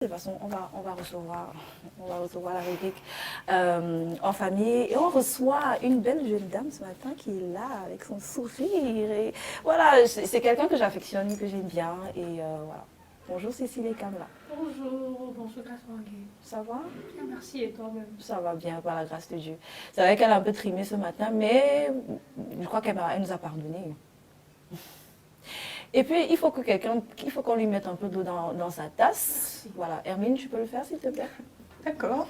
De toute façon, on va recevoir la rubrique en famille et on reçoit une belle jeune dame ce matin qui est là avec son sourire. Et voilà, c'est quelqu'un que j'affectionne, que j'aime bien. Et voilà. Bonjour Cécile Kamla. Bonjour Kaswagi. Ça va? Bien, merci et toi-même? Ça va bien, par la grâce de Dieu. C'est vrai qu'elle a un peu trimé ce matin, mais je crois qu'elle nous a pardonné. Et puis, il faut qu'on lui mette un peu d'eau dans sa tasse. Voilà. Hermine, tu peux le faire, s'il te plaît? D'accord.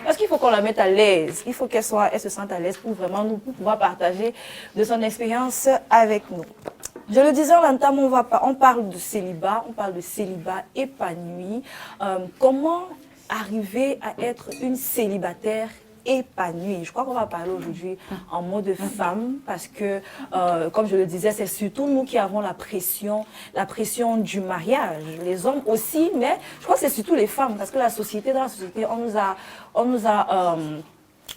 Parce qu'il faut qu'on la mette à l'aise. Il faut qu'elle se sente à l'aise pour vraiment pour pouvoir partager de son expérience avec nous. Je le disais en l'entame, on parle de célibat, épanoui. Comment arriver à être une célibataire épanouie? Je crois qu'on va parler aujourd'hui en mode femme parce que, comme je le disais, c'est surtout nous qui avons la pression du mariage. Les hommes aussi, mais je crois que c'est surtout les femmes parce que dans la société, on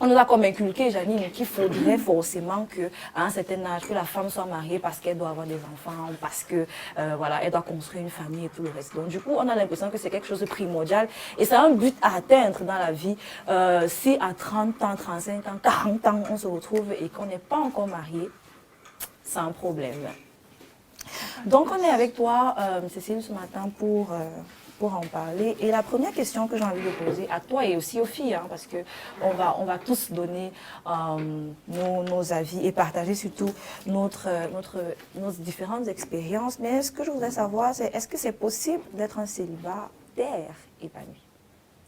nous a comme inculqué, Janine, qu'il faudrait forcément qu'à un certain âge, que la femme soit mariée parce qu'elle doit avoir des enfants, parce que voilà, elle doit construire une famille et tout le reste. Donc du coup, on a l'impression que c'est quelque chose de primordial et c'est un but à atteindre dans la vie. Si à 30 ans, 35 ans, 40 ans, on se retrouve et qu'on n'est pas encore marié, c'est un problème. Donc on est avec toi, Cécile, ce matin pour en parler. Et la première question que j'ai envie de poser à toi et aussi aux filles, hein, parce qu'on va tous donner nos avis et partager surtout nos différentes expériences. Mais ce que je voudrais savoir, c'est est-ce que c'est possible d'être un célibataire épanoui?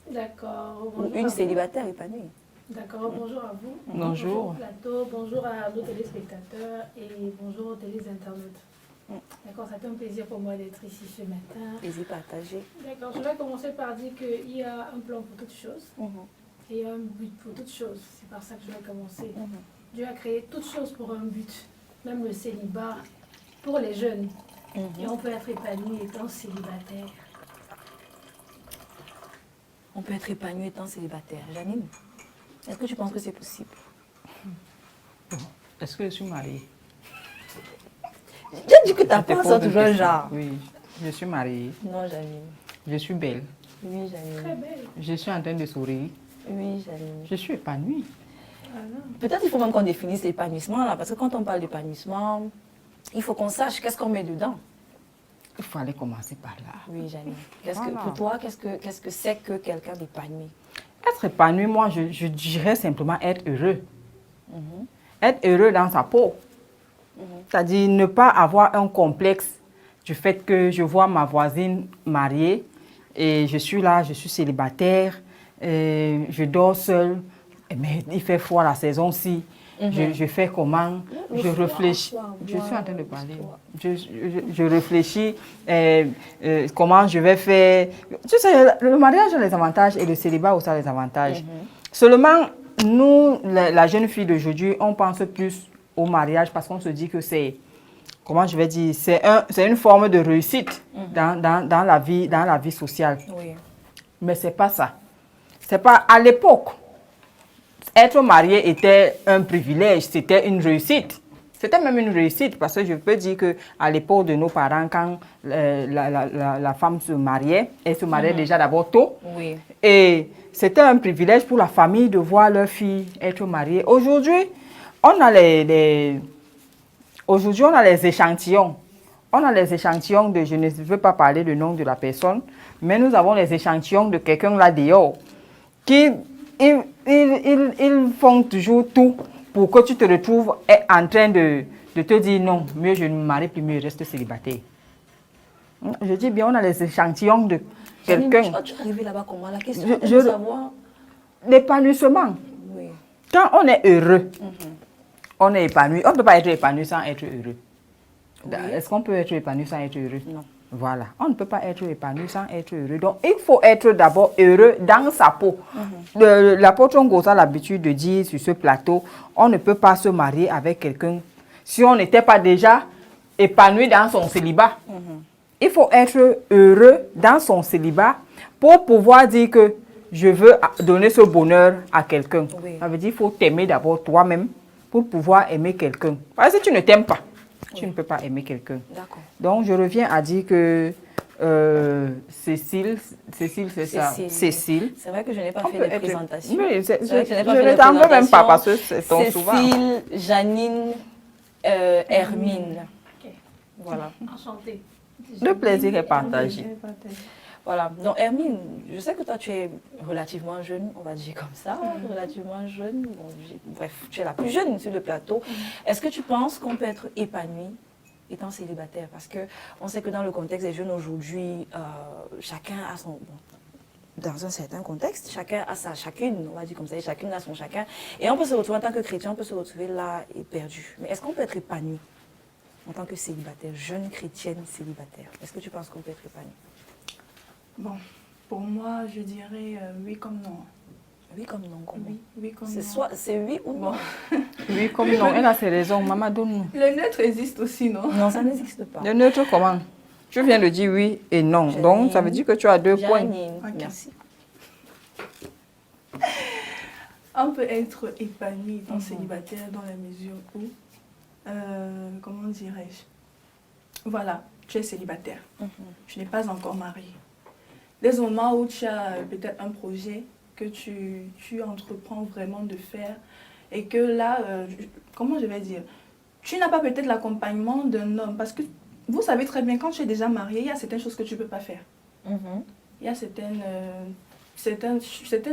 D'accord. Ou une célibataire épanouie? D'accord, bonjour à vous. Bonjour. Bonjour au plateau, bonjour à nos téléspectateurs et bonjour aux téléinternautes. D'accord, ça fait un plaisir pour moi d'être ici ce matin. Plaisir partagé. D'accord, je vais commencer par dire qu'il y a un plan pour toutes choses et un but pour toutes choses. C'est par ça que je vais commencer. Dieu a créé toutes choses pour un but, même le célibat pour les jeunes. Et on peut être épanoui étant célibataire. On peut être épanoui étant célibataire. Janine, est-ce que tu penses que c'est possible? Est-ce que je suis mariée? J'ai dit que tu n'as pas ça toujours genre. Oui, je suis mariée. Non, Janine. Je suis belle. Oui, Janine. Très belle. Je suis en train de sourire. Oui, Janine. Je suis épanouie. Peut-être il faut même qu'on définisse l'épanouissement là, parce que quand on parle d'épanouissement, il faut qu'on sache qu'est-ce qu'on met dedans. Il fallait commencer par là. Oui, Janine. Voilà. Pour toi, qu'est-ce que c'est que quelqu'un d'épanoui? Être épanoui, moi, je dirais simplement être heureux. Être heureux dans sa peau. C'est-à-dire ne pas avoir un complexe du fait que je vois ma voisine mariée et je suis là, je suis célibataire, je dors seule, mais il fait froid la saison-ci. Je fais comment? Je réfléchis. Je suis en train de parler. Je réfléchis comment je vais faire. Tu sais, le mariage a les avantages et le célibat aussi a les avantages. Seulement, nous, la jeune fille d'aujourd'hui, on pense plus au mariage parce qu'on se dit que c'est, comment je vais dire, c'est une forme de réussite dans la vie sociale. Oui. Mais c'est pas ça. C'est pas à l'époque. Être marié était un privilège, c'était une réussite. C'était même une réussite parce que je peux dire qu'à l'époque de nos parents, quand la femme se mariait, elle se mariait déjà d'abord tôt. Oui. Et c'était un privilège pour la famille de voir leur fille être mariée. Aujourd'hui, on a les échantillons. On a les échantillons de, je ne veux pas parler du nom de la personne, mais nous avons les échantillons de quelqu'un là dehors qui ils font toujours tout pour que tu te retrouves en train de te dire non, mieux je ne me marie plus, mieux je reste célibataire. Je dis bien, on a les échantillons de quelqu'un. Tu es arrivé là-bas comment? La question est de savoir. L'épanouissement. Oui. Quand on est heureux, on est épanoui. On ne peut pas être épanoui sans être heureux. Oui. Est-ce qu'on peut être épanoui sans être heureux? Non. Voilà. On ne peut pas être épanoui sans être heureux. Donc, il faut être d'abord heureux dans sa peau. L'apôtre Ngoza a l'habitude de dire sur ce plateau, on ne peut pas se marier avec quelqu'un si on n'était pas déjà épanoui dans son célibat. Il faut être heureux dans son célibat pour pouvoir dire que je veux donner ce bonheur à quelqu'un. Oui. Ça veut dire qu'il faut t'aimer d'abord toi-même pour pouvoir aimer quelqu'un. Parce que si tu ne t'aimes pas, tu ne peux pas aimer quelqu'un. D'accord. Donc, je reviens à dire que Cécile, c'est ça. Cécile. Cécile. C'est vrai que je n'ai pas On fait peut les être- présentations. Oui, C'est vrai que je n'ai je pas fait ne les t'en veux même pas présentations. parce que c'est ton souvent. Cécile, Janine, Hermine. Ok. Voilà. Enchantée. Le plaisir est partagé. Voilà. Donc, Hermine, je sais que toi, tu es relativement jeune, on va dire comme ça, relativement jeune. Bon, bref, tu es la plus jeune sur le plateau. Est-ce que tu penses qu'on peut être épanoui étant célibataire? Parce qu'on sait que dans le contexte des jeunes aujourd'hui, chacun a son... Bon, dans un certain contexte, chacun a sa chacune, on va dire comme ça, chacune a son chacun. Et on peut se retrouver en tant que chrétien, on peut se retrouver là et perdu. Mais est-ce qu'on peut être épanoui en tant que célibataire, jeune chrétienne célibataire? Est-ce que tu penses qu'on peut être épanoui? Bon, pour moi, je dirais oui comme non. Oui comme non, comment? Oui comme C'est non. soit c'est oui ou non. Oui, comme non. Elle a ses raisons. Maman, donne-nous. Le neutre existe aussi, non? Non, ça n'existe pas. Le neutre, comment? Tu viens de dire oui et non. Janine. Donc, ça veut dire que tu as 2 points. Janine, Ok. merci. On peut être épanoui étant célibataire dans la mesure où, comment dirais-je? Voilà, tu es célibataire. Tu n'es pas encore marié. Des moments où tu as peut-être un projet que tu entreprends vraiment de faire et que là, comment je vais dire? Tu n'as pas peut-être l'accompagnement d'un homme parce que vous savez très bien, quand tu es déjà marié, il y a certaines choses que tu ne peux pas faire. Il y a certaines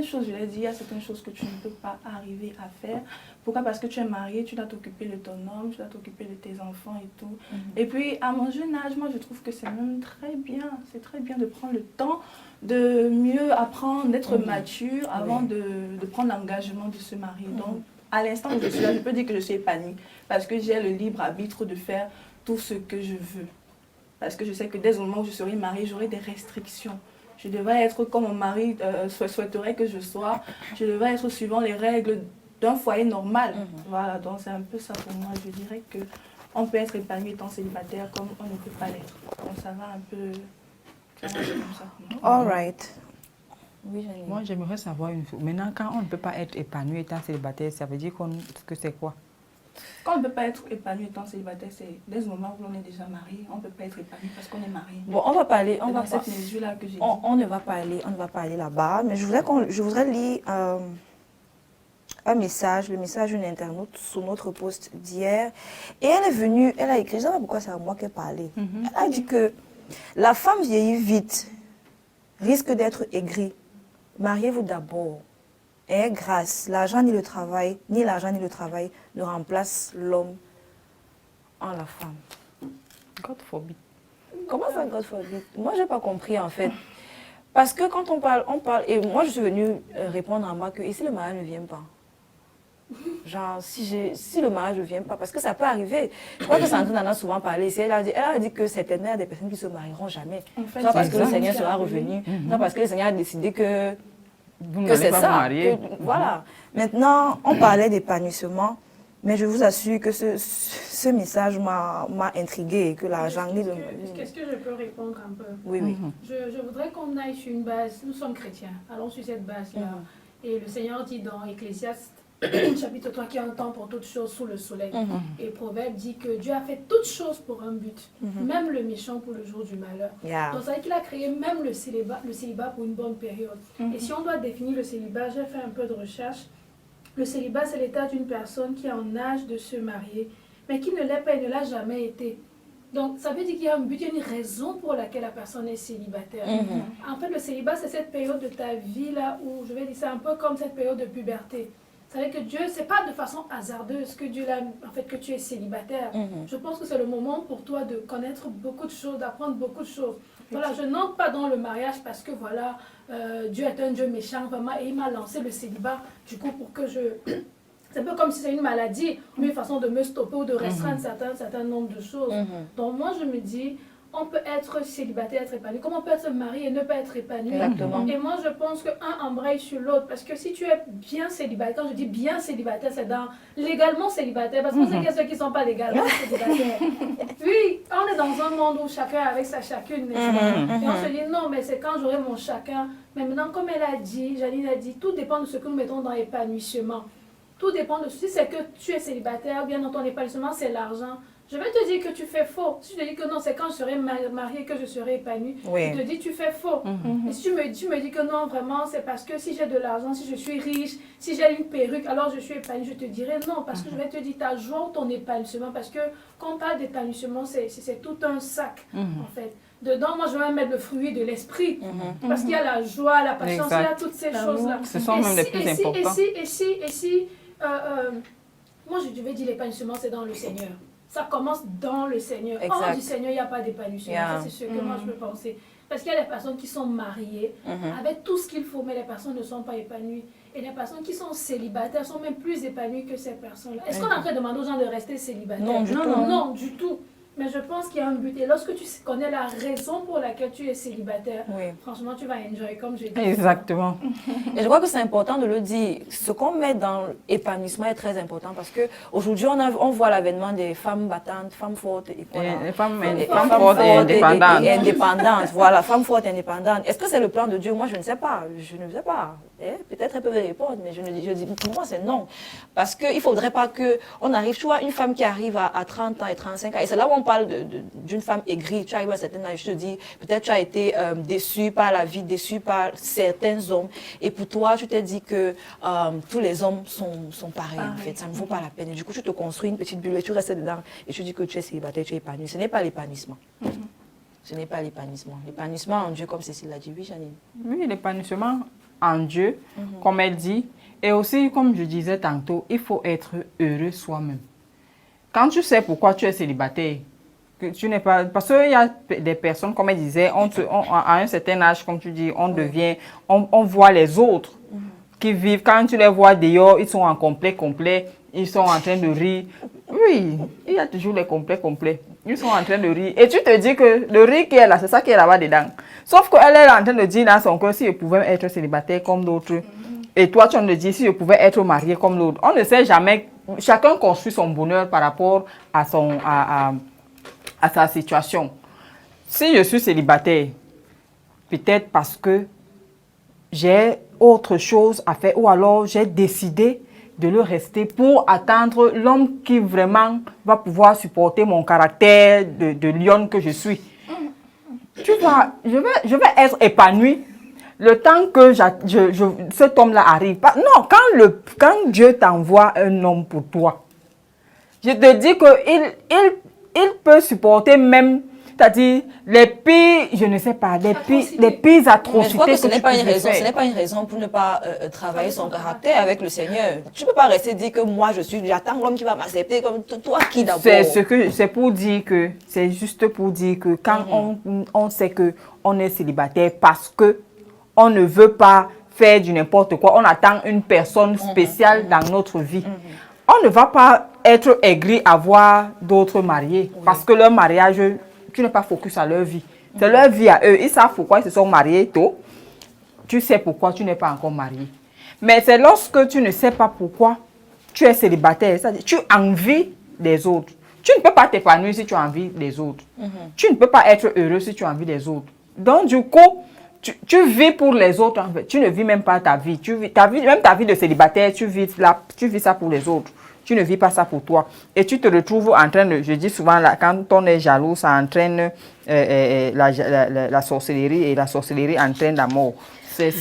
choses, je l'ai dit, il y a certaines choses que tu ne peux pas arriver à faire. Pourquoi? Parce que tu es marié, tu dois t'occuper de ton homme, tu dois t'occuper de tes enfants et tout. Et puis, à mon jeune âge, moi, je trouve que c'est même très bien. C'est très bien de prendre le temps de mieux apprendre, d'être mature avant de prendre l'engagement de se marier. Donc, à l'instant où je suis là, je peux dire que je suis épanouie parce que j'ai le libre arbitre de faire tout ce que je veux. Parce que je sais que dès le moment où je serai mariée, j'aurai des restrictions. Je devrais être comme mon mari souhaiterait que je sois. Je devrais être suivant les règles d'un foyer normal. Voilà, donc c'est un peu ça pour moi. Je dirais qu'on peut être épanoui étant célibataire comme on ne peut pas l'être. Donc ça va un peu comme ça pour moi. All right. Oui, Janine. Moi, j'aimerais savoir une chose. Maintenant, quand on ne peut pas être épanoui étant célibataire, ça veut dire que c'est quoi? Quand on ne peut pas être épanoui étant célibataire, c'est dès le moment où on est déjà marié, on ne peut pas être épanoui parce qu'on est marié. Bon, on va parler, C'est dans cette mesure-là que j'ai dit. on ne va pas aller là-bas, mais je voudrais lire un message, le message d'une internaute sur notre post d'hier. Et elle est venue, elle a écrit, je ne sais pas pourquoi c'est à moi qu'elle parlait. Elle a dit que la femme vieillit vite, risque d'être aigrie. Mariez-vous d'abord. Et grâce, l'argent ni le travail ne remplace l'homme en la femme. God forbid. Comment ça, God forbid? Moi, je n'ai pas compris en fait. Parce que quand on parle, et moi je suis venue répondre à moi que et si le mariage ne vient pas? Genre, si le mariage ne vient pas, parce que ça peut arriver. Je crois que Sandrine en a souvent parlé ici. Elle a dit que certainement, il y a des personnes qui ne se marieront jamais. En fait, Soit parce que le exact. Seigneur sera revenu, soit parce que le Seigneur a décidé que Vous n'allez c'est pas ça. vous marier. Voilà. Maintenant, on parlait d'épanouissement, mais je vous assure que ce message m'a intriguée et que l'argent ni le... Qu'est-ce que je peux répondre un peu? Oui, oui. Je voudrais qu'on aille sur une base. Nous sommes chrétiens. Allons sur cette base-là. Et le Seigneur dit dans Ecclésiaste, chapitre 3, qu'il y a un temps pour toutes choses sous le soleil. Et Proverbe dit que Dieu a fait toutes choses pour un but, même le méchant pour le jour du malheur. Yeah. Donc ça veut dire qu'il a créé même le célibat pour une bonne période. Et si on doit définir le célibat, j'ai fait un peu de recherche. Le célibat, c'est l'état d'une personne qui est en âge de se marier, mais qui ne l'est pas et ne l'a jamais été. Donc, ça veut dire qu'il y a un but, il y a une raison pour laquelle la personne est célibataire. En fait, le célibat, c'est cette période de ta vie là où, je vais dire, c'est un peu comme cette période de puberté. Ça veut dire que Dieu, c'est pas de façon hasardeuse que Dieu l'a, en fait, que tu es célibataire. Je pense que c'est le moment pour toi de connaître beaucoup de choses, d'apprendre beaucoup de choses. Voilà, je n'entre pas dans le mariage parce que voilà, Dieu est un Dieu méchant, vraiment, et il m'a lancé le célibats, du coup, pour que je... C'est un peu comme si c'est une maladie, une façon de me stopper ou de restreindre certains nombres de choses. Donc moi, je me dis, on peut être célibataire, être épanoui, comme on peut être marié et ne pas être épanoui. Exactement. Et moi, je pense qu'un embraye sur l'autre, parce que si tu es bien célibataire, quand je dis bien célibataire, c'est dans légalement célibataire, parce qu'on sait qu'il y a ceux qui ne sont pas légalement célibataires. Oui, on est dans un monde où chacun avec sa chacune, n'est-ce pas? Et on se dit, non, mais c'est quand j'aurai mon chacun. Mais maintenant, comme elle a dit, Janine a dit, tout dépend de ce que nous mettons dans l'épanouissement. Tout dépend de si c'est que tu es célibataire, ou bien dans ton épanouissement, c'est l'argent. je vais te dire que tu fais faux. Si je te dis que non, c'est quand je serai mariée que je serai épanouie, Oui. je te dis tu fais faux. Et si tu me dis que non, vraiment, c'est parce que si j'ai de l'argent, si je suis riche, si j'ai une perruque, alors je suis épanouie, je te dirai non. Parce que je vais te dire ta joie ou ton épanouissement. Parce que quand on parle d'épanouissement, c'est tout un sac, en fait. Dedans, moi, je vais mettre le fruit de l'esprit. Parce qu'il y a la joie, la patience, il y a toutes ces choses-là. Ce sont même les plus importants. Moi, je vais dire l'épanouissement, c'est dans le Seigneur. Ça commence dans le Seigneur. Exact. Hors du Seigneur, il n'y a pas d'épanouissement. Yeah. Ça, c'est ce que moi, je peux penser. Parce qu'il y a des personnes qui sont mariées avec tout ce qu'il faut, mais les personnes ne sont pas épanouies. Et les personnes qui sont célibataires sont même plus épanouies que ces personnes-là. Est-ce qu'on est en train de demander aux gens de rester célibataires? Non, du tout. Non, du tout. Mais je pense qu'il y a un but. Et lorsque tu connais la raison pour laquelle tu es célibataire, franchement, tu vas enjoy, comme je dis. Exactement. Et je crois que c'est important de le dire. Ce qu'on met dans l'épanouissement est très important parce qu'aujourd'hui, on voit l'avènement des femmes battantes, femmes fortes. Et voilà. Les femmes fortes et indépendantes. Et indépendantes, voilà, femmes fortes et indépendantes. Est-ce que c'est le plan de Dieu? Moi, je ne sais pas. Je ne sais pas. Peut-être elles peuvent répondre, mais je dis, pour moi, c'est non. Parce qu'il ne faudrait pas qu'on arrive, tu vois, une femme qui arrive à 30 ans et 35 ans, et c'est là où on parle d'une femme aigrie. Tu arrives à un certain âge, je te dis, peut-être tu as été déçue par la vie, déçue par certains hommes, et pour toi, tu t'es dit que tous les hommes sont pareils, en fait. Ça ne vaut pas la peine. Et du coup, tu te construis une petite bulle et tu restes dedans, et tu dis que tu es célibataire, tu es épanoui. Ce n'est pas l'épanouissement. Ce n'est pas l'épanouissement. L'épanouissement en Dieu, comme Cécile l'a dit, oui, Janine. Oui, l'épanouissement en Dieu, comme elle dit. Et aussi, comme je disais tantôt, il faut être heureux soi-même. Quand tu sais pourquoi tu es célibataire, que tu n'es pas... Parce qu'il y a des personnes, comme elle disait, à un certain âge, comme tu dis, on voit les autres qui vivent. Quand tu les vois dehors, ils sont en complet, ils sont en train de rire. Oui, il y a toujours les complets. Ils sont en train de rire. Et tu te dis que le rire qui est là, c'est ça qui est là-bas dedans. Sauf qu'elle est en train de dire dans son cœur, si je pouvais être célibataire comme d'autres, et toi tu me dis, si je pouvais être mariée comme l'autre. On ne sait jamais. Chacun construit son bonheur par rapport à sa situation. Si je suis célibataire, peut-être parce que j'ai autre chose à faire, ou alors j'ai décidé de le rester pour attendre l'homme qui vraiment va pouvoir supporter mon caractère de lionne que je suis. Tu vois, je vais être épanouie le temps que cet homme-là arrive. Non, quand Dieu t'envoie un homme pour toi, je te dis qu'il peut supporter même, c'est-à-dire les pires, je ne sais pas, les pires atrocités. Mais je crois que ce n'est pas une raison pour ne pas travailler son caractère avec le Seigneur. Tu ne peux pas rester dire que moi j'attends l'homme qui va m'accepter comme toi qui d'abord. C'est juste pour dire que quand on sait que on est célibataire parce que on ne veut pas faire du n'importe quoi, on attend une personne spéciale dans notre vie. On ne va pas être aigri à voir d'autres mariés parce que leur mariage, tu n'es pas focus à leur vie. C'est leur vie à eux. Ils savent pourquoi ils se sont mariés tôt. Tu sais pourquoi tu n'es pas encore marié. Mais c'est lorsque tu ne sais pas pourquoi tu es célibataire, c'est-à-dire tu envies des autres. Tu ne peux pas t'épanouir si tu envies des autres. Tu ne peux pas être heureux si tu envies des autres. Donc du coup, tu vis pour les autres. En fait. Tu ne vis même pas ta vie. Même ta vie de célibataire, tu vis ça pour les autres. Tu ne vis pas ça pour toi. Et tu te retrouves en train de... Je dis souvent, là, quand on est jaloux, ça entraîne la sorcellerie. Et la sorcellerie entraîne la mort. C'est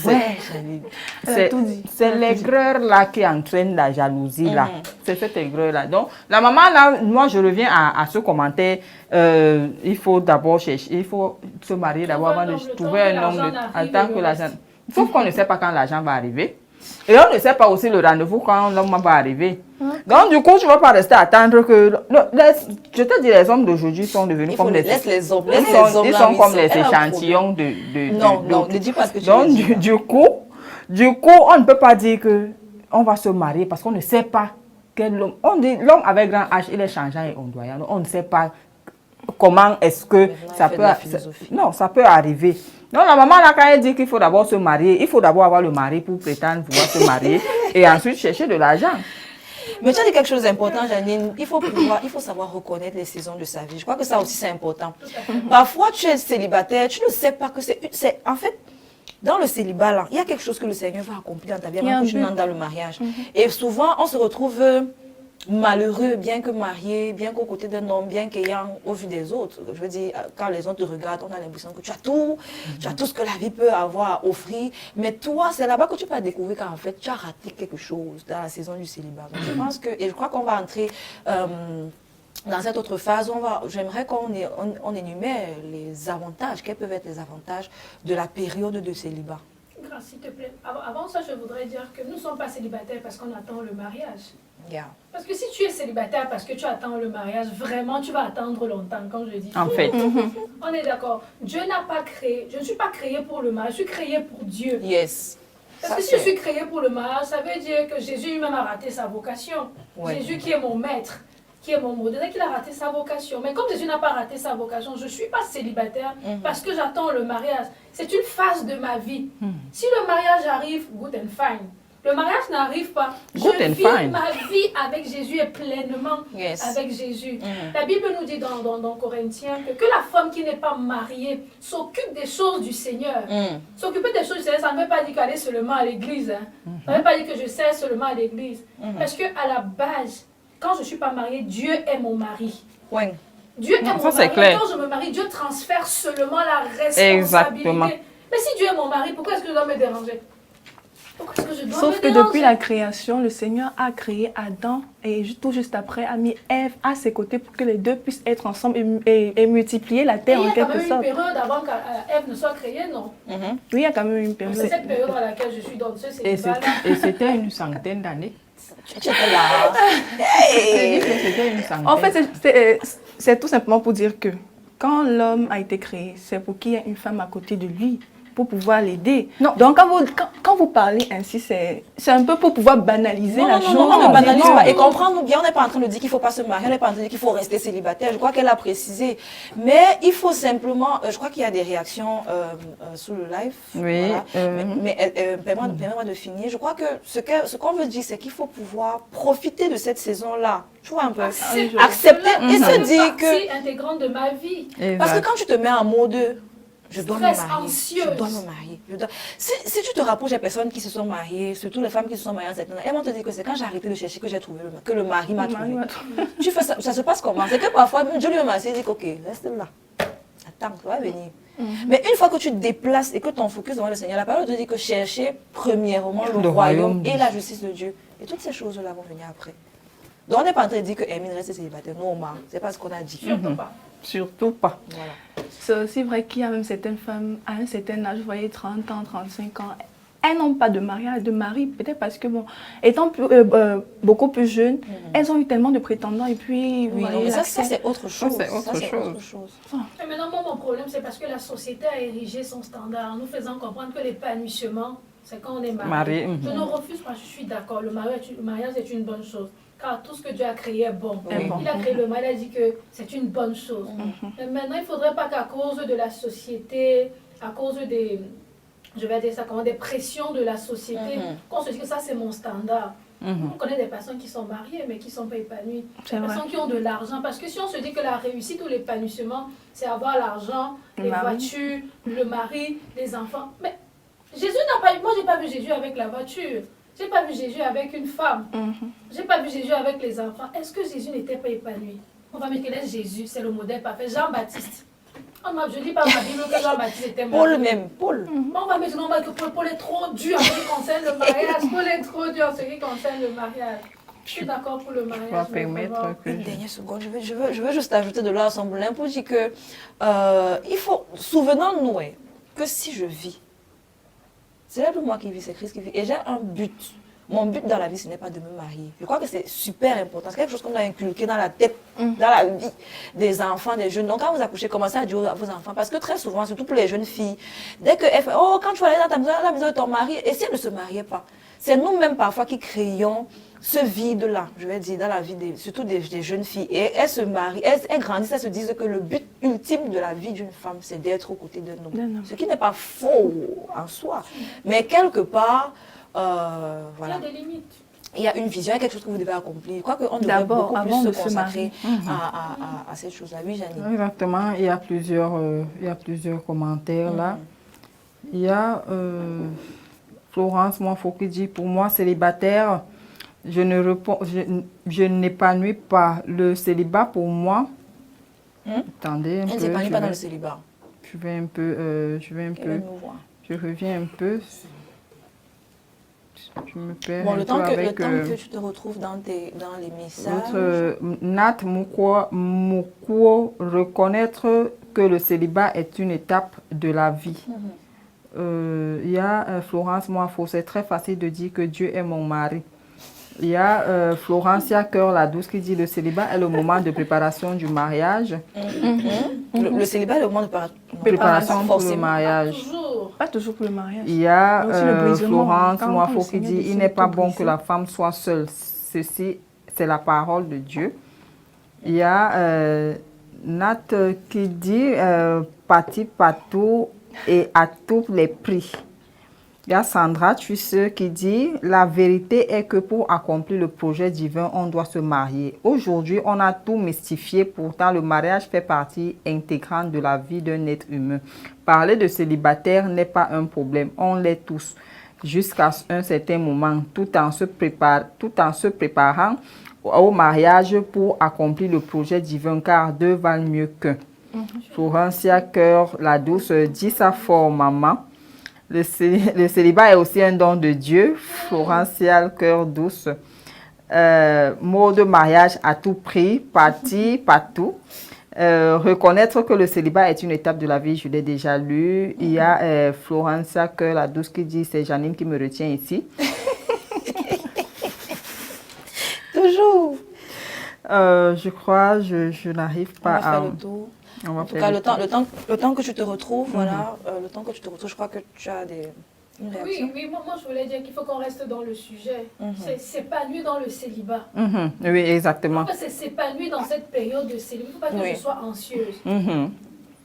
l'aigreur là qui entraîne la jalousie là. C'est cette aigreur là. Donc la maman là, moi je reviens à ce commentaire. Il faut d'abord chercher, il faut se marier d'abord avant de trouver un homme tant que l'argent. Sauf qu'on ne sait pas quand l'argent va arriver. Et on ne sait pas aussi le rendez-vous quand l'homme va arriver. Donc du coup, tu ne vas pas rester à attendre que... je te dis, les hommes d'aujourd'hui sont devenus comme les... les hommes. Ils sont comme les échantillons de... Non, ne dis pas ce que tu veux dire. Donc du coup, on ne peut pas dire qu'on va se marier parce qu'on ne sait pas quel homme... On dit l'homme avec grand H, il est changeant et ondoyant. On ne sait pas comment est-ce que ça peut... Non, ça peut arriver. Donc la maman là, quand elle dit qu'il faut d'abord se marier, il faut d'abord avoir le mari pour prétendre pouvoir se marier et ensuite chercher de l'argent. Mais tu as dit quelque chose d'important, Janine. Il faut savoir reconnaître les saisons de sa vie. Je crois que ça aussi c'est important. Parfois tu es célibataire, tu ne sais pas que c'est en fait, dans le célibat là, il y a quelque chose que le Seigneur va accomplir dans ta vie avant que tu n'entres dans le mariage. Et souvent on se retrouve malheureux, bien que marié, bien qu'aux côtés d'un homme, bien qu'ayant au vu des autres. Je veux dire, quand les autres te regardent, on a l'impression que tu as tout, tu as tout ce que la vie peut avoir à offrir. Mais toi, c'est là-bas que tu vas découvrir qu'en fait, tu as raté quelque chose dans la saison du célibat. Donc, je pense que, et je crois qu'on va entrer dans cette autre phase. J'aimerais on énumère les avantages, quels peuvent être les avantages de la période de célibat. Grâce, s'il te plaît. Avant ça, je voudrais dire que nous ne sommes pas célibataires parce qu'on attend le mariage. Yeah. Parce que si tu es célibataire parce que tu attends le mariage, vraiment, tu vas attendre longtemps, comme je dis. En fait. On est d'accord. Dieu n'a pas créé, je ne suis pas créée pour le mariage, je suis créée pour Dieu. Yes. Parce que si je suis créée pour le mariage, ça veut dire que Jésus lui-même a raté sa vocation. Ouais. Jésus qui est mon maître, qui est mon modèle, qu'il a raté sa vocation. Mais comme Jésus n'a pas raté sa vocation, je ne suis pas célibataire parce que j'attends le mariage. C'est une phase de ma vie. Si le mariage arrive, good and fine. Le mariage n'arrive pas. Good je and vis fine. ma vie avec Jésus et pleinement Yes. avec Jésus. La Bible nous dit dans Corinthiens que la femme qui n'est pas mariée s'occupe des choses du Seigneur. S'occuper des choses du Seigneur, ça ne veut pas dire qu'aller seulement à l'église. Hein. Ça ne veut pas dire que je sers seulement à l'église. Parce qu'à la base, quand je ne suis pas mariée, Dieu est mon mari. Ouais. Dieu est Non, mon ça, c'est mari. clair. Quand je me marie, Dieu transfère seulement la responsabilité. Exactement. Mais si Dieu est mon mari, pourquoi est-ce que je dois me déranger? Pourquoi est-ce que je dois Sauf me que déranger? depuis la création, le Seigneur a créé Adam et tout juste après a mis Ève à ses côtés pour que les deux puissent être ensemble et multiplier la Et terre il y en a quand quelque même une sorte. période avant qu'Ève ne soit créée, non? Oui, il y a quand même une C'est période. cette période dans laquelle je suis dans ce Et célibat-là. c'était une centaine d'années. Tu étais là. Hey. C'était une centaine. En fait, c'est tout simplement pour dire que quand l'homme a été créé, c'est pour qu'il y ait une femme à côté de lui pour pouvoir l'aider. Non. Donc, quand vous parlez ainsi, c'est un peu pour pouvoir banaliser Non, la non, chose. non, on ne banalise non. pas. Et comprends-nous bien, on n'est pas en train de dire qu'il ne faut pas se marier, on n'est pas en train de dire qu'il faut rester célibataire. Je crois qu'elle a précisé. Mais il faut simplement, je crois qu'il y a des réactions sous le live. Oui, Voilà. Mais permets-moi de finir. Je crois que ce qu'on veut dire, c'est qu'il faut pouvoir profiter de cette saison-là. Tu vois un peu. Accepter et se dire que... C'est intégrante de ma vie. Parce que quand tu te mets en mode... Je dois me Stress, marier. anxieuse. Je dois me marier. Si tu te rapproches des personnes qui se sont mariées, surtout les femmes qui se sont mariées en cette année, elles vont te dire que c'est quand j'ai arrêté de chercher que j'ai trouvé que le mari m'a trouvé. Tu fais ça se passe comment? C'est que parfois, Dieu lui-même a dit ok, reste là. Attends, tu vas venir. Mais une fois que tu te déplaces et que ton focus devant le Seigneur, la parole te dit que chercher premièrement le royaume et la justice de Dieu. Et toutes ces choses-là vont venir après. Donc on n'est pas en train de dire que Hermine reste célibataire. Non, c'est pas ce qu'on a dit. Surtout pas. Surtout pas. Voilà. C'est aussi vrai qu'il y a même certaines femmes à un certain âge, vous voyez, 30 ans, 35 ans, elles n'ont pas de mari, peut-être parce que, bon, étant beaucoup plus jeunes, elles ont eu tellement de prétendants et puis, vous Oui, voyez, non, mais ça l'accès. c'est autre chose. c'est autre Ça, c'est chose. autre chose. Et maintenant, moi, mon problème, c'est parce que la société a érigé son standard en nous faisant comprendre que l'épanouissement, c'est quand on est marié. Marié, Je ne refuse pas, je suis d'accord. Le mariage est une bonne chose. Car tout ce que Dieu a créé est bon. Oui. Il a créé le mal, il a dit que c'est une bonne chose. Mais maintenant, il ne faudrait pas qu'à cause de la société, à cause des, je vais dire ça comment, des pressions de la société, qu'on se dise que ça, c'est mon standard. On connaît des personnes qui sont mariées, mais qui ne sont pas épanouies. C'est Des vrai. personnes qui ont de l'argent. Parce que si on se dit que la réussite ou l'épanouissement, c'est avoir l'argent, Le les mari. voitures, le mari, les enfants. Mais Jésus n'a pas eu. Moi, je n'ai pas vu Jésus avec la voiture. Je n'ai pas vu Jésus avec une femme. Je n'ai pas vu Jésus avec les enfants. Est-ce que Jésus n'était pas épanoui? On va mettre quel est Jésus, c'est le modèle parfait. Jean-Baptiste. Je ne dis pas dans ma Bible que Jean-Baptiste était mort. Paul même, Paul. On va mettre que Paul est trop dur en ce qui concerne le mariage. Paul est trop dur en ce qui concerne le mariage. Je suis d'accord pour le mariage. Je vais mais permettre vraiment, que Une dernière seconde, je veux juste ajouter de l'eau à son moulin pour dire que il faut, souvenons-nous que si je vis, c'est là pour moi qui vis, c'est Christ qui vit, et j'ai un but. Mon but dans la vie, ce n'est pas de me marier. Je crois que c'est super important. C'est quelque chose qu'on a inculqué dans la tête, dans la vie des enfants, des jeunes. Donc, quand vous accouchez, commencez à dire à vos enfants. Parce que très souvent, surtout pour les jeunes filles, dès qu'elles font, oh, quand tu vas aller dans ta maison, la maison de ton mari, et si elle ne se mariait pas, c'est nous-mêmes parfois qui créons ce vide-là, je vais dire, dans la vie, surtout des jeunes filles. Et elles se marient, elles grandissent, elles se disent que le but ultime de la vie d'une femme, c'est d'être aux côtés d'un homme. Ce qui n'est pas faux en soi. Mais quelque part, il y voilà. a des limites. Il y a une vision, il y a quelque chose que vous devez accomplir. Je crois qu'on devrait D'abord, beaucoup avant plus de se se consacrer marier. à cette chose-là. Oui, Janine. Exactement, il y a plusieurs commentaires là. Il y a Florence Moifoki dit, pour moi, célibataire, je n'épanouis pas. Le célibat pour moi... Attendez un peu. Elle ne s'épanouit pas dans le célibat. Je reviens un peu. Je me perds bon, un le temps peu que, avec... le temps que tu te retrouves dans les messages... Nat Mouko, reconnaître que le célibat est une étape de la vie. Il y a Florence Moifo, c'est très facile de dire que Dieu est mon mari. Il y a Florencia Cœur la Douce qui dit le célibat est le moment de préparation du mariage. Le célibat est le moment de préparation pour le mariage. Pas toujours pour le mariage. Il y a Florence Moifo qui dit il n'est pas bon que la femme soit seule. Ceci, c'est la parole de Dieu. Il y a Nat qui dit parti partout et à tous les prix. Il y a Sandra Tuisseux qui dit « La vérité est que pour accomplir le projet divin, on doit se marier. Aujourd'hui, on a tout mystifié, pourtant le mariage fait partie intégrante de la vie d'un être humain. Parler de célibataire n'est pas un problème, on l'est tous, jusqu'à un certain moment, tout en se préparant au mariage pour accomplir le projet divin, car deux valent mieux qu'un. Florencia Cœur la Douce dit ça fort, maman. Le célibat est aussi un don de Dieu. Florencia Cœur Douce. Mot de mariage à tout prix, parti, partout. Reconnaître que le célibat est une étape de la vie, je l'ai déjà lu. Il y a Florencia Cœur la Douce qui dit, c'est Janine qui me retient ici. Toujours. Je crois, je n'arrive pas à... On va faire le tour. En tout cas, le temps que tu te retrouves, voilà, le temps que tu te retrouves, je crois que tu as une réaction. Oui, moi je voulais dire qu'il faut qu'on reste dans le sujet. C'est s'épanouir dans le célibat. Oui, exactement. C'est s'épanouir dans cette période de célibat. Il ne faut pas que je sois anxieuse.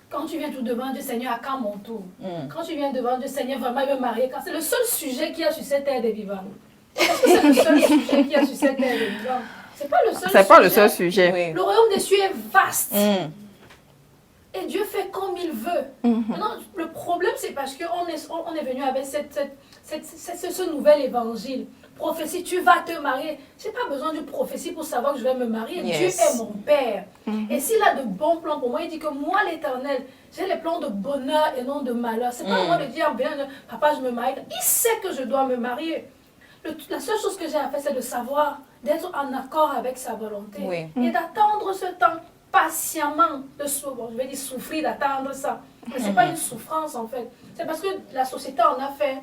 Quand tu viens tout devant Dieu, Seigneur, à quand mon tour? Quand tu viens devant Dieu, Seigneur, vraiment, il veut marier. Car c'est le seul sujet qu'il y a sur cette terre des vivants. Est-ce que c'est le seul sujet qu'il y a sur cette terre des vivants? C'est pas le seul sujet. C'est pas le seul sujet. Oui. Le royaume des cieux est vaste. Et Dieu fait comme il veut. Maintenant, le problème, c'est parce qu'on est venu avec ce nouvel évangile. Prophétie, tu vas te marier. Je n'ai pas besoin d'une prophétie pour savoir que je vais me marier. Dieu est mon Père. Et s'il a de bons plans pour moi, il dit que moi, l'Éternel, j'ai les plans de bonheur et non de malheur. Ce n'est pas moi de dire, bien, papa, je me marie. Il sait que je dois me marier. La seule chose que j'ai à faire, c'est de savoir, d'être en accord avec sa volonté. Et d'attendre ce temps. Patiemment, je vais dire souffrir d'attendre ça. Mais ce n'est pas une souffrance en fait. C'est parce que la société en a fait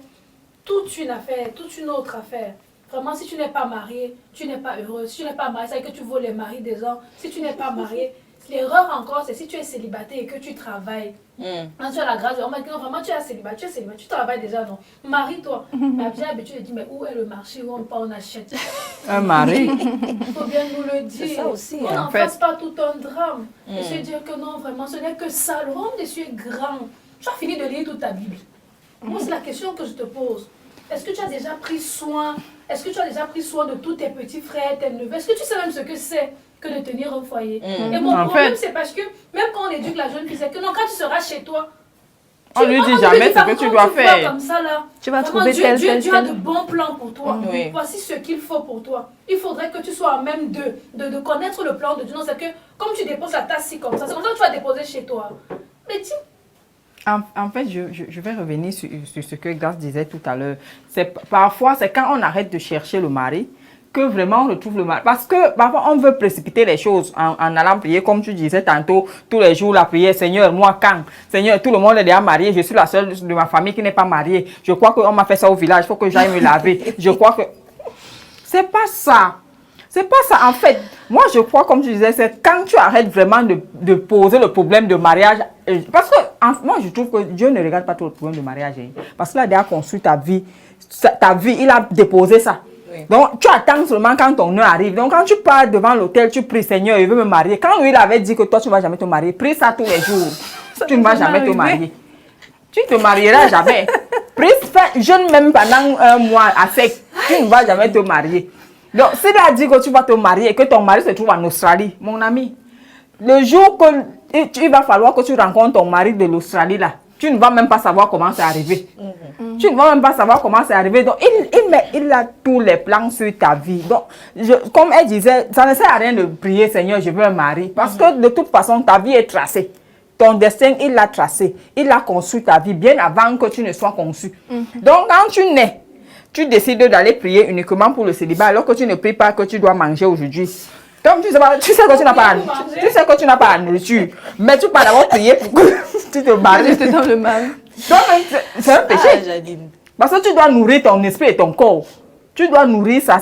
toute une autre affaire. Vraiment, si tu n'es pas marié, tu n'es pas heureux. Si tu n'es pas marié, c'est que tu vaux les maris des gens. Si tu n'es pas marié, l'erreur encore, c'est si tu es célibataire et que tu travailles. Quand tu as la grâce, on m'a dit non, vraiment, tu es célibataire, tu travailles déjà, non. Marie-toi. Mais j'ai l'habitude de dire, mais où est le marché où on achète? Un mari. Il faut bien nous le dire. C'est ça aussi. On n'en fasse pas tout un drame. Et se dire que non, vraiment, ce n'est que ça. Le royaume des cieux est grand. Tu as fini de lire toute ta Bible. Moi, c'est la question que je te pose. Est-ce que tu as déjà pris soin? Est-ce que tu as déjà pris soin de tous tes petits frères, tes neveux? Est-ce que tu sais même ce que c'est que de tenir un foyer? Et mon problème, c'est parce que même quand on éduque la jeune fille, c'est que non, quand tu seras chez toi, on lui dit jamais ce que tu dois faire. Comme ça, là, tu vas vraiment, trouver Dieu a de bons plans pour toi. Voici ce qu'il faut pour toi. Il faudrait que tu sois à même de connaître le plan de Dieu. Non, c'est que comme tu déposes la tasse comme ça, c'est comme ça que tu vas déposer chez toi. Mais dis. En fait, je vais revenir sur ce que Grace disait tout à l'heure. Parfois, c'est quand on arrête de chercher le mari que vraiment on retrouve le mari. Parce que parfois, on veut précipiter les choses en allant prier, comme tu disais tantôt, tous les jours, la prière, Seigneur, moi, quand? Seigneur, tout le monde est déjà marié, je suis la seule de ma famille qui n'est pas mariée. Je crois qu'on m'a fait ça au village, il faut que j'aille me laver. Je crois que... C'est pas ça. C'est pas ça, en fait. Moi, je crois, comme tu disais, c'est quand tu arrêtes vraiment de poser le problème de mariage. Parce que moi, je trouve que Dieu ne regarde pas tout le problème de mariage. Parce qu'il a déjà construit ta vie, il a déposé ça. Donc, tu attends seulement quand ton heure arrive. Donc, quand tu pars devant l'hôtel, tu pries, Seigneur, il veut me marier. Quand lui, il avait dit que toi, tu ne vas jamais te marier, prie ça tous les jours. Tu ne vas jamais te marier. Tu ne te marieras jamais. Prie, jeûne même pendant un mois à sec. Tu ne vas jamais te marier. Donc, s'il a dit que tu vas te marier et que ton mari se trouve en Australie, mon ami, le jour que il va falloir que tu rencontres ton mari de l'Australie là, tu ne vas même pas savoir comment c'est arrivé. Tu ne vas même pas savoir comment c'est arrivé. Donc, il a tous les plans sur ta vie. Donc, comme elle disait, ça ne sert à rien de prier, Seigneur, je veux un mari. Parce que de toute façon, ta vie est tracée. Ton destin, il l'a tracé. Il a construit ta vie bien avant que tu ne sois conçu. Donc, quand tu nais, tu décides d'aller prier uniquement pour le célibat, alors que tu ne pries pas que tu dois manger aujourd'hui. Donc, tu sais que tu n'as pas, tu sais que tu n'as pas la nourriture. Mais tu peux d'abord prier pour que tu te maries. J'étais dans le mal. Donc, c'est un péché. Parce que tu dois nourrir ton esprit et ton corps. Tu dois nourrir ça.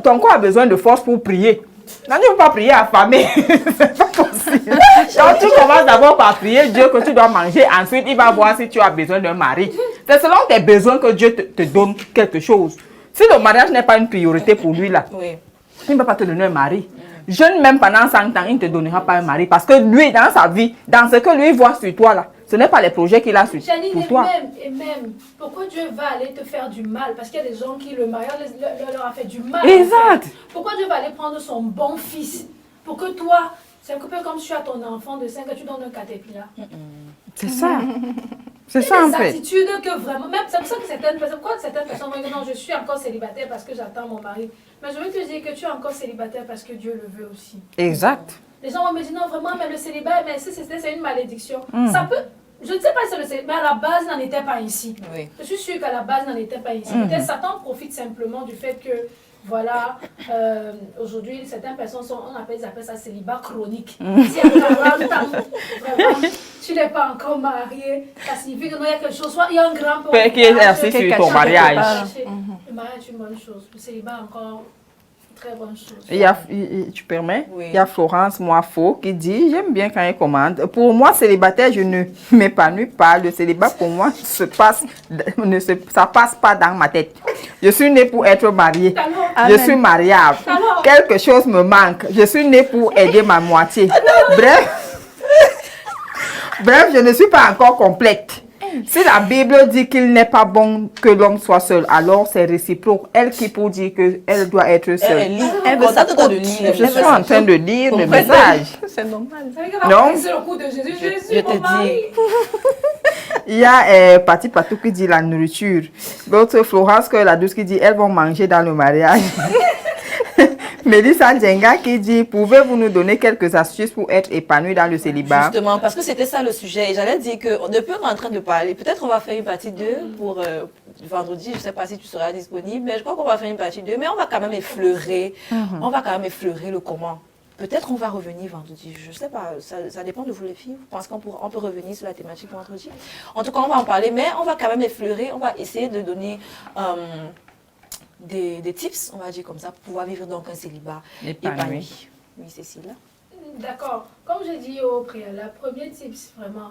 Ton corps a besoin de force pour prier. Non, tu ne peux pas prier affamé. C'est pas possible. Donc, tu commences d'abord par prier Dieu que tu dois manger. Ensuite, il va voir si tu as besoin d'un mari. C'est selon tes besoins que Dieu te donne quelque chose. Si le mariage n'est pas une priorité pour lui, là, il ne va pas te donner un mari. Jeune même pendant 100 ans, il ne te donnera pas un mari. Parce que lui, dans sa vie, dans ce que lui voit sur toi, là, ce n'est pas les projets qu'il a sur pour toi. Même, pourquoi Dieu va aller te faire du mal? Parce qu'il y a des gens qui, le mariage leur a fait du mal. Exact. Pourquoi Dieu va aller prendre son bon fils pour que toi, c'est un peu comme si tu as ton enfant de 5 ans, tu donnes un caterpillar. C'est ça. C'est ça en fait. Des attitudes que vraiment, même c'est pour ça que certaines personnes vont dire non, je suis encore célibataire parce que j'attends mon mari. Mais je veux te dire que tu es encore célibataire parce que Dieu le veut aussi. Exact. Les gens vont me dire non, vraiment, mais le célibat, mais c'est une malédiction. Ça peut, je ne sais pas si c'est le célibat, mais à la base, il n'en était pas ici. Oui. Je suis sûre qu'à la base, il n'en était pas ici. Peut-être Satan profite simplement du fait que, voilà, aujourd'hui, certaines personnes ils appellent ça célibat chronique. Si à 40 ans, vraiment, tu n'es pas encore marié, ça signifie que non, il y a quelque chose, soit il y a un grand problème. Qui est assis sur ton mariage. Le mariage est une bonne chose. Le célibat encore très bonne chose. Tu permets? Oui. Il y a Florence Moifo qui dit, j'aime bien quand elle commande. Pour moi, célibataire, je ne m'épanouis pas. Le célibat, pour moi, ça passe pas dans ma tête. Je suis née pour être mariée. Je suis mariable. Quelque chose me manque. Je suis née pour aider ma moitié. Bref, je ne suis pas encore complète. Si la Bible dit qu'il n'est pas bon que l'homme soit seul, alors c'est réciproque. Elle qui peut dire qu'elle doit être seule. Elle veut ça de lire. Je suis en train de lire le message. C'est normal. Non. C'est le coup de Jésus. Je te dis. Il y a Pati Patou qui dit la nourriture. L'autre Florence que la douce qui dit elles vont manger dans le mariage. Mélissa Djenga qui dit pouvez-vous nous donner quelques astuces pour être épanoui dans le célibat? Justement, parce que c'était ça le sujet. Et j'allais dire que depuis on est en train de parler, peut-être on va faire une partie 2 pour vendredi. Je ne sais pas si tu seras disponible, mais je crois qu'on va faire une partie 2. Mais on va quand même effleurer. On va quand même effleurer le comment. Peut-être on va revenir vendredi. Je ne sais pas. Ça dépend de vous les filles. Je pense qu'on peut revenir sur la thématique vendredi. En tout cas, on va en parler. Mais on va quand même effleurer. On va essayer de donner des tips, on va dire comme ça, pour pouvoir vivre donc un célibat épanoui. Oui, Cécile. D'accord. Comme j'ai dit au préalable, premier tips, vraiment,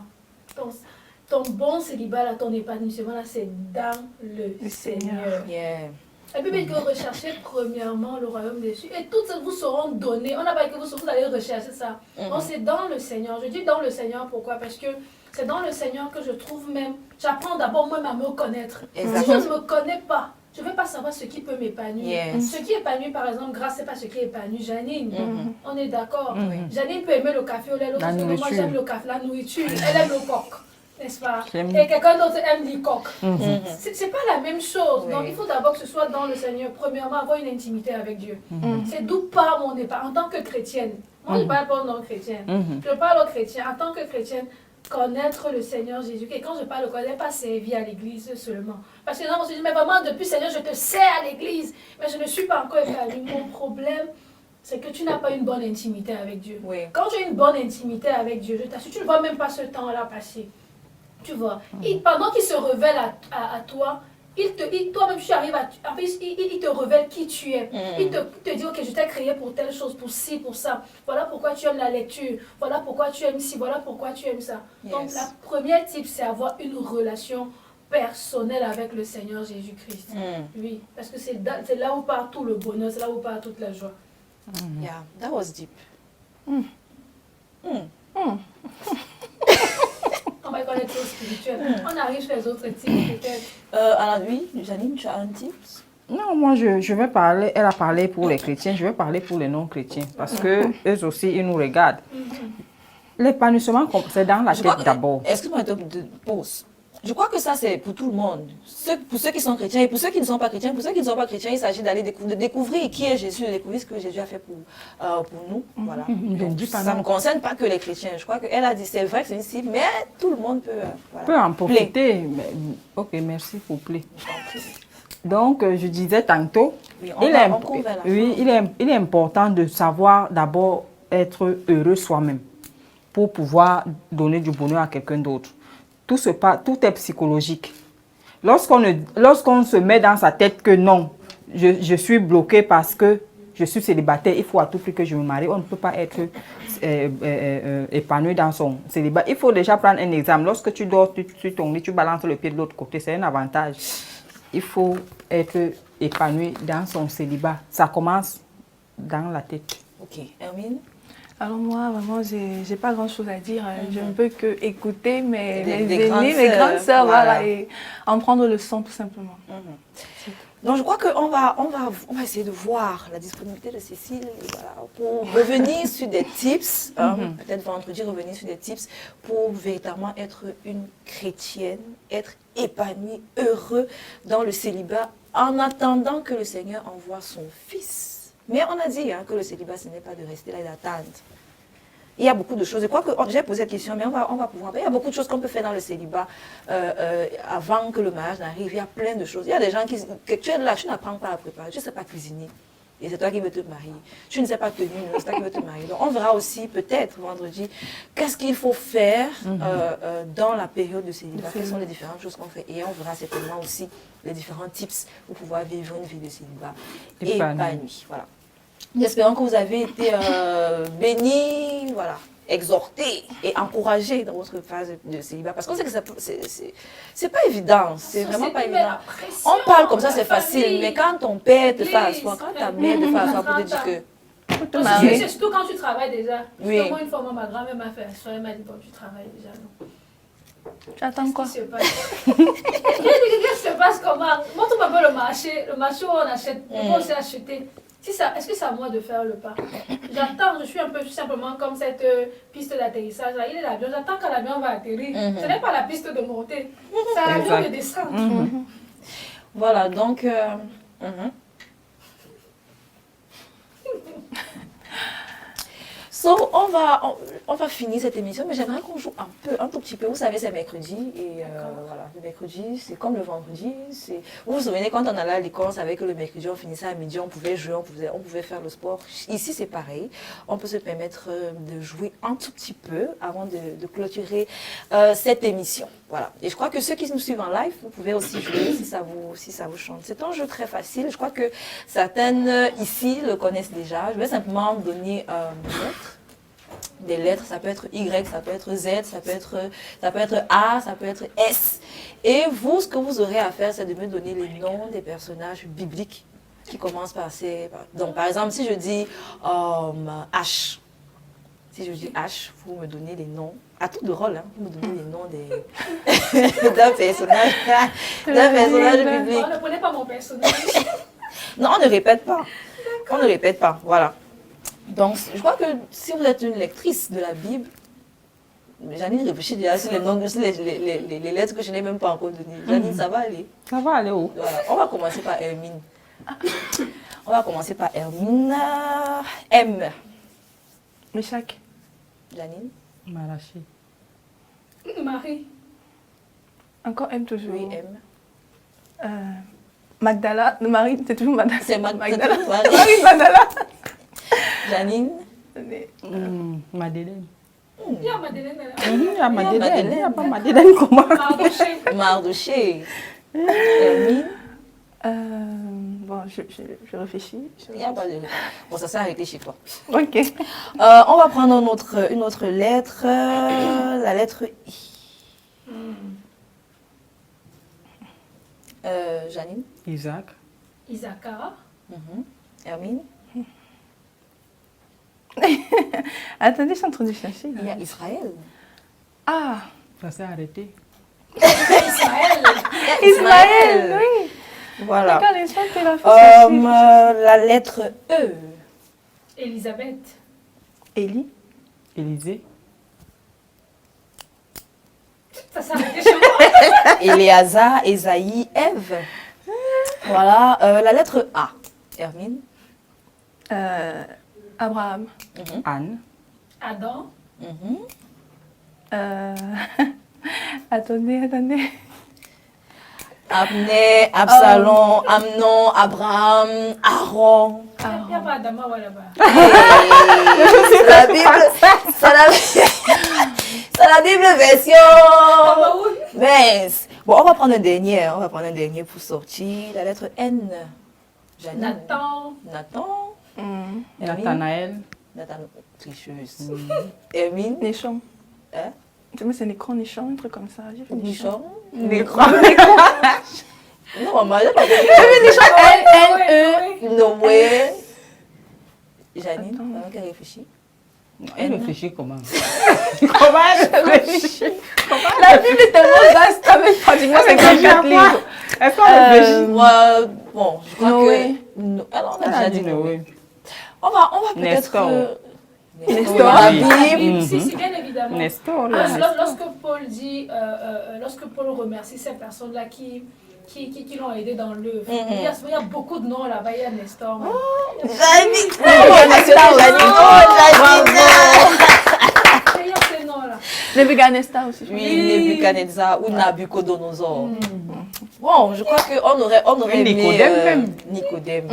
ton bon célibat, là, ton épanouissement, là, c'est dans le Seigneur. Yeah. La Bible dit que recherchez premièrement le royaume des cieux et toutes vous seront données. On n'a pas dit que vous allez rechercher ça. Donc c'est dans le Seigneur. Je dis dans le Seigneur, pourquoi? Parce que c'est dans le Seigneur que je trouve même, j'apprends d'abord moi à me connaître. Exactement. Si je ne me connais pas, je ne vais pas savoir ce qui peut m'épanouir. Yes. Ce qui épanouit, par exemple, Grâce, ce n'est pas ce qui épanouit Janine. On est d'accord. Janine peut aimer le café au lait, l'autre dit moi j'aime le café, la nourriture, elle aime le coq. N'est-ce pas? Et quelqu'un d'autre aime le coq. C'est pas la même chose. Donc il faut d'abord que ce soit dans le Seigneur. Premièrement, avoir une intimité avec Dieu. C'est d'où part mon départ en tant que chrétienne. Moi, je ne parle pas en tant que chrétienne. Je parle aux chrétiens. En tant que chrétienne, connaître le Seigneur Jésus. Et quand je parle de connaître, pas servir à l'église seulement. Parce que les gens vont se dire, mais vraiment, depuis Seigneur, je te sers à l'église, mais je ne suis pas encore épanouie. Mon problème, c'est que tu n'as pas une bonne intimité avec Dieu. Oui. Quand tu as une bonne intimité avec Dieu, je t'assure, tu ne vois même pas ce temps-là passer. Tu vois. Et pendant qu'il se révèle à toi, toi-même, tu arrives en fait, il te révèle qui tu es. Il te dit, ok, je t'ai créé pour telle chose, pour ci, pour ça. Voilà pourquoi tu aimes la lecture. Voilà pourquoi tu aimes ci. Voilà pourquoi tu aimes ça. Yes. Donc, la première type, c'est avoir une relation personnelle avec le Seigneur Jésus-Christ. Oui, parce que c'est là où part tout le bonheur, c'est là où part toute la joie. Yeah, that was deep. On va connaître le spirituel. On arrive sur les autres types, peut-être. Alors oui, Janine, tu as un tips? Non, moi je vais parler, elle a parlé pour les chrétiens, je vais parler pour les non-chrétiens parce que eux aussi ils nous regardent. L'épanouissement, c'est dans la Je crois tête que- d'abord. Excuse-moi de pause. Je crois que ça, c'est pour tout le monde. Pour ceux qui sont chrétiens et pour ceux qui ne sont pas chrétiens. Pour ceux qui ne sont pas chrétiens, il s'agit d'aller de découvrir qui est Jésus, de découvrir ce que Jésus a fait pour nous. Voilà. Je ne Donc, dis pas ça non. ne concerne pas que les chrétiens. Je crois qu'elle a dit, c'est vrai que c'est une cible, mais tout le monde peut. Voilà. Peut en Play. profiter. Ok, merci pour plaît. Donc, je disais tantôt, Oui, on court vers la fin. il est important de savoir d'abord être heureux soi-même pour pouvoir donner du bonheur à quelqu'un d'autre. Tout est psychologique. Lorsqu'on se met dans sa tête que non, je suis bloqué parce que je suis célibataire, il faut à tout prix que je me marie, on ne peut pas être épanoui dans son célibat. Il faut déjà prendre un exemple. Lorsque tu dors sur ton lit, tu balances le pied de l'autre côté, c'est un avantage. Il faut être épanoui dans son célibat. Ça commence dans la tête. Ok. Hermine? Alors moi, vraiment, j'ai pas grand-chose à dire. Je ne peux que écouter mes Des grandes aînées, mes grandes sœurs, sœurs, voilà. voilà, et en prendre le son tout simplement. Donc, je crois qu'on va essayer de voir la disponibilité de Cécile voilà, pour revenir sur des tips, peut-être vendredi, revenir sur des tips pour véritablement être une chrétienne, être épanouie, heureux dans le célibat en attendant que le Seigneur envoie son Fils. Mais on a dit que le célibat, ce n'est pas de rester là et d'attendre. Il y a beaucoup de choses. Je crois que j'ai posé cette question, mais on va pouvoir. Il y a beaucoup de choses qu'on peut faire dans le célibat avant que le mariage n'arrive. Il y a plein de choses. Il y a des gens que tu es là, tu n'apprends pas à préparer, tu ne sais pas cuisiner. Et c'est toi qui veux te marier. Tu ne sais pas tenir, c'est toi qui veux te marier. Donc on verra aussi peut-être vendredi qu'est-ce qu'il faut faire dans la période de célibat. Quelles sont les différentes choses qu'on fait. Et on verra certainement aussi les différents tips pour pouvoir vivre une vie de célibat épanouie. Voilà. Espérons que vous avez été bénis, voilà, exhortés et encouragés dans votre phase de célibat. Parce qu'on sait que c'est pas évident, c'est vraiment pas évident. On parle comme ça, c'est facile, mais quand ton père te fait asseoir, quand ta mère te fait asseoir pour te dire que... C'est surtout quand tu travailles déjà. Oui. Moi, une fois, ma grand-mère m'a fait asseoir, elle m'a dit, bon, tu travailles déjà, non. J'attends quoi? Qu'est-ce qui se passe? Qu'est-ce qui se passe comment? Montre-moi un peu le marché où on achète, on peut aussi acheter. Est-ce que c'est à moi de faire le pas? J'attends, je suis un peu simplement comme cette piste d'atterrissage. Là, il est l'avion, j'attends quand l'avion va atterrir. Ce n'est pas la piste de montée, c'est à l'avion de descendre. Voilà, donc... So, on va finir cette émission, mais j'aimerais qu'on joue un tout petit peu. Vous savez, c'est mercredi, et voilà, le mercredi, c'est comme le vendredi. Vous vous souvenez, quand on allait à l'école, on savait que le mercredi, on finissait à midi, on pouvait jouer, on pouvait faire le sport. Ici, c'est pareil. On peut se permettre de jouer un tout petit peu avant de clôturer cette émission. Voilà. Et je crois que ceux qui nous suivent en live, vous pouvez aussi jouer si ça vous chante. C'est un jeu très facile. Je crois que certaines ici le connaissent déjà. Je vais simplement donner des lettres, ça peut être Y, ça peut être Z, ça peut être A, ça peut être S. Et vous, ce que vous aurez à faire, c'est de me donner les noms des personnages bibliques qui commencent par ces... Donc, par exemple, si je dis H, si je dis H, vous me donnez les noms, à tout de rôle, vous me donnez les noms d'un personnage biblique. Ne prenez pas mon personnage. Non, on ne répète pas. On ne répète pas, voilà. Donc, je crois que si vous êtes une lectrice de la Bible, Janine réfléchit déjà sur les noms, sur les lettres que je n'ai même pas encore données. Janine, ça va aller? Ça va aller où? Voilà. On va commencer par Hermine. On va commencer par Hermine. M. Meshach. Janine. Malachi. Marie. Encore M toujours. Oui, M. Magdala. Marie, c'est toujours Magdala. C'est Magdala. Marie. Marie Magdala. Janine. Madeleine. Il y a Madeleine. Il y a Madeleine. Madeleine. Il n'y a pas Madeleine comment? Mardoché. Mardoché. Hermine. Bon, je réfléchis. Il n'y a pas de... Bon, ça s'est arrêté chez toi. Ok. On va prendre une autre lettre. La lettre I. Janine. Isaac. Isaacara. Hermine. Attendez, je suis en train de chercher. Il y a Israël. Ah, Ça s'est arrêté. Ismaël. Ismaël, oui. Voilà. Regarde, Ismaël, t'es la fille. La lettre E. Elisabeth. Élie. Élysée. Ça s'est arrêté chez moi. Éléazar, Esaïe, Ève. Voilà, la lettre A. Hermine. Abraham. Anne. Adam. Attendez. Abner, Absalom, Amnon, Abraham, Aaron. Il n'y a pas Adama là-bas. C'est la Bible, c'est la Bible version mince. Bon, on va prendre un dernier pour sortir. La lettre N. Janine. Nathan. Hermine. Nathanaël. Nathan, tricheuse. Hermine. Néchon. Hein? C'est Nécron, Néchon, un truc comme ça. J'ai fait Néchon. Néchon. Non, maman, j'ai pas N-E. Noé. Janine, qui réfléchit. Elle réfléchit comment? Comment elle réfléchit? La Bible est tellement vaste avec pratiquement 54 livres. Est-ce qu'on réfléchit? Moi, bon, je crois Noé. que... Alors, on a Elle déjà a dit dit Noé. Noé. On va peut-être... Nestor. Nestor. La Bible. Si, bien évidemment. Nestor. Lorsque Paul dit, lorsque Paul remercie ces personnes-là qui l'ont aidé dans l'œuvre, il y a beaucoup de noms là-bas. Il y a Nestor. Janine. Il y a ces noms-là. Nebuchadnezzar aussi. Oui, Nebuchadnezzar ou Nabucodonosor. Bon, je crois qu'on aurait aimé... Nicodème même. Nicodème.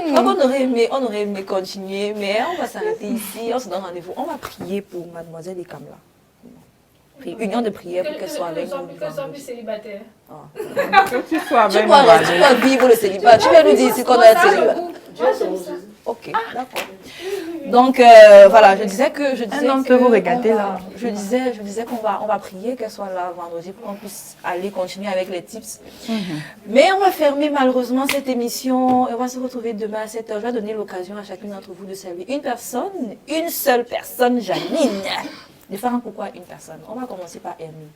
Je crois qu'on aurait aimé continuer, mais on va s'arrêter ici. On se donne rendez-vous. On va prier pour mademoiselle Ekamla. Union de prière pour qu'elle soit avec nous. Qu'elle soit plus célibataire. Que tu sois Tu avec dois vivre le célibat. Tu viens nous dire ici qu'on doit être célibat. Moi, j'aime ça. Ok, d'accord. Donc voilà, je disais Un homme peut vous regarder là. Je disais qu'on va prier qu'elle soit là vendredi pour qu'on puisse aller continuer avec les tips. Mais on va fermer malheureusement cette émission et on va se retrouver demain à 7h. Je vais donner l'occasion à chacune d'entre vous de saluer une seule personne, Janine. De faire un pourquoi une personne. On va commencer par Hermine.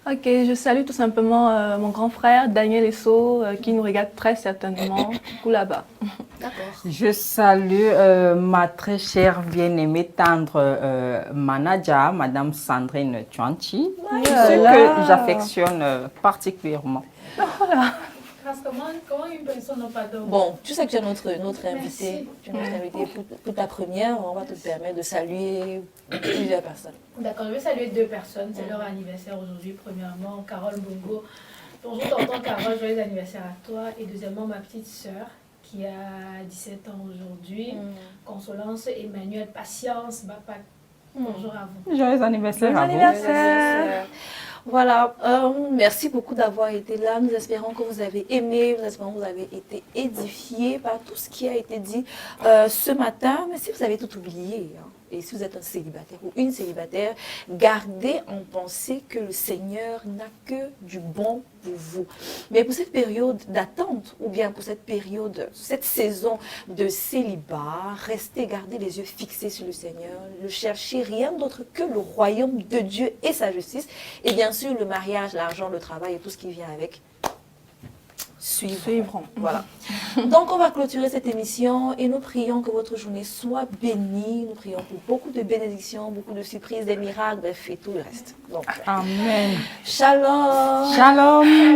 Ok, je salue tout simplement mon grand frère Daniel Esso qui nous regarde très certainement tout là-bas. D'accord. Je salue ma très chère bien-aimée tendre manager, Madame Sandrine Chuanchi, que j'affectionne particulièrement. Comment une personne n'a pas d'homme? Bon, tu sais que tu es notre invité. Merci. Tu es notre invité pour ta première. On va te permettre de saluer plusieurs personnes. D'accord, je vais saluer deux personnes. C'est leur anniversaire aujourd'hui. Premièrement, Carole Bongo. Bonjour tonton Carole, joyeux anniversaire à toi. Et deuxièmement, ma petite sœur qui a 17 ans aujourd'hui. Consolance, Emmanuel, Patience, Bapak. Bonjour à vous. Joyeux anniversaire à vous. Anniversaire. Voilà, merci beaucoup d'avoir été là. Nous espérons que vous avez aimé, nous espérons que vous avez été édifiés par tout ce qui a été dit ce matin. Mais si vous avez tout oublié, hein, et si vous êtes un célibataire ou une célibataire, gardez en pensée que le Seigneur n'a que du bon pour vous. Mais pour cette période d'attente ou bien pour cette période, cette saison de célibat, restez, gardez les yeux fixés sur le Seigneur. Ne cherchez rien d'autre que le royaume de Dieu et sa justice. Et bien sûr, le mariage, l'argent, le travail et tout ce qui vient avec. Suivront. Voilà. Donc, on va clôturer cette émission et nous prions que votre journée soit bénie. Nous prions pour beaucoup de bénédictions, beaucoup de surprises, des miracles, bref, et tout le reste. Donc, Amen. shalom. Shalom.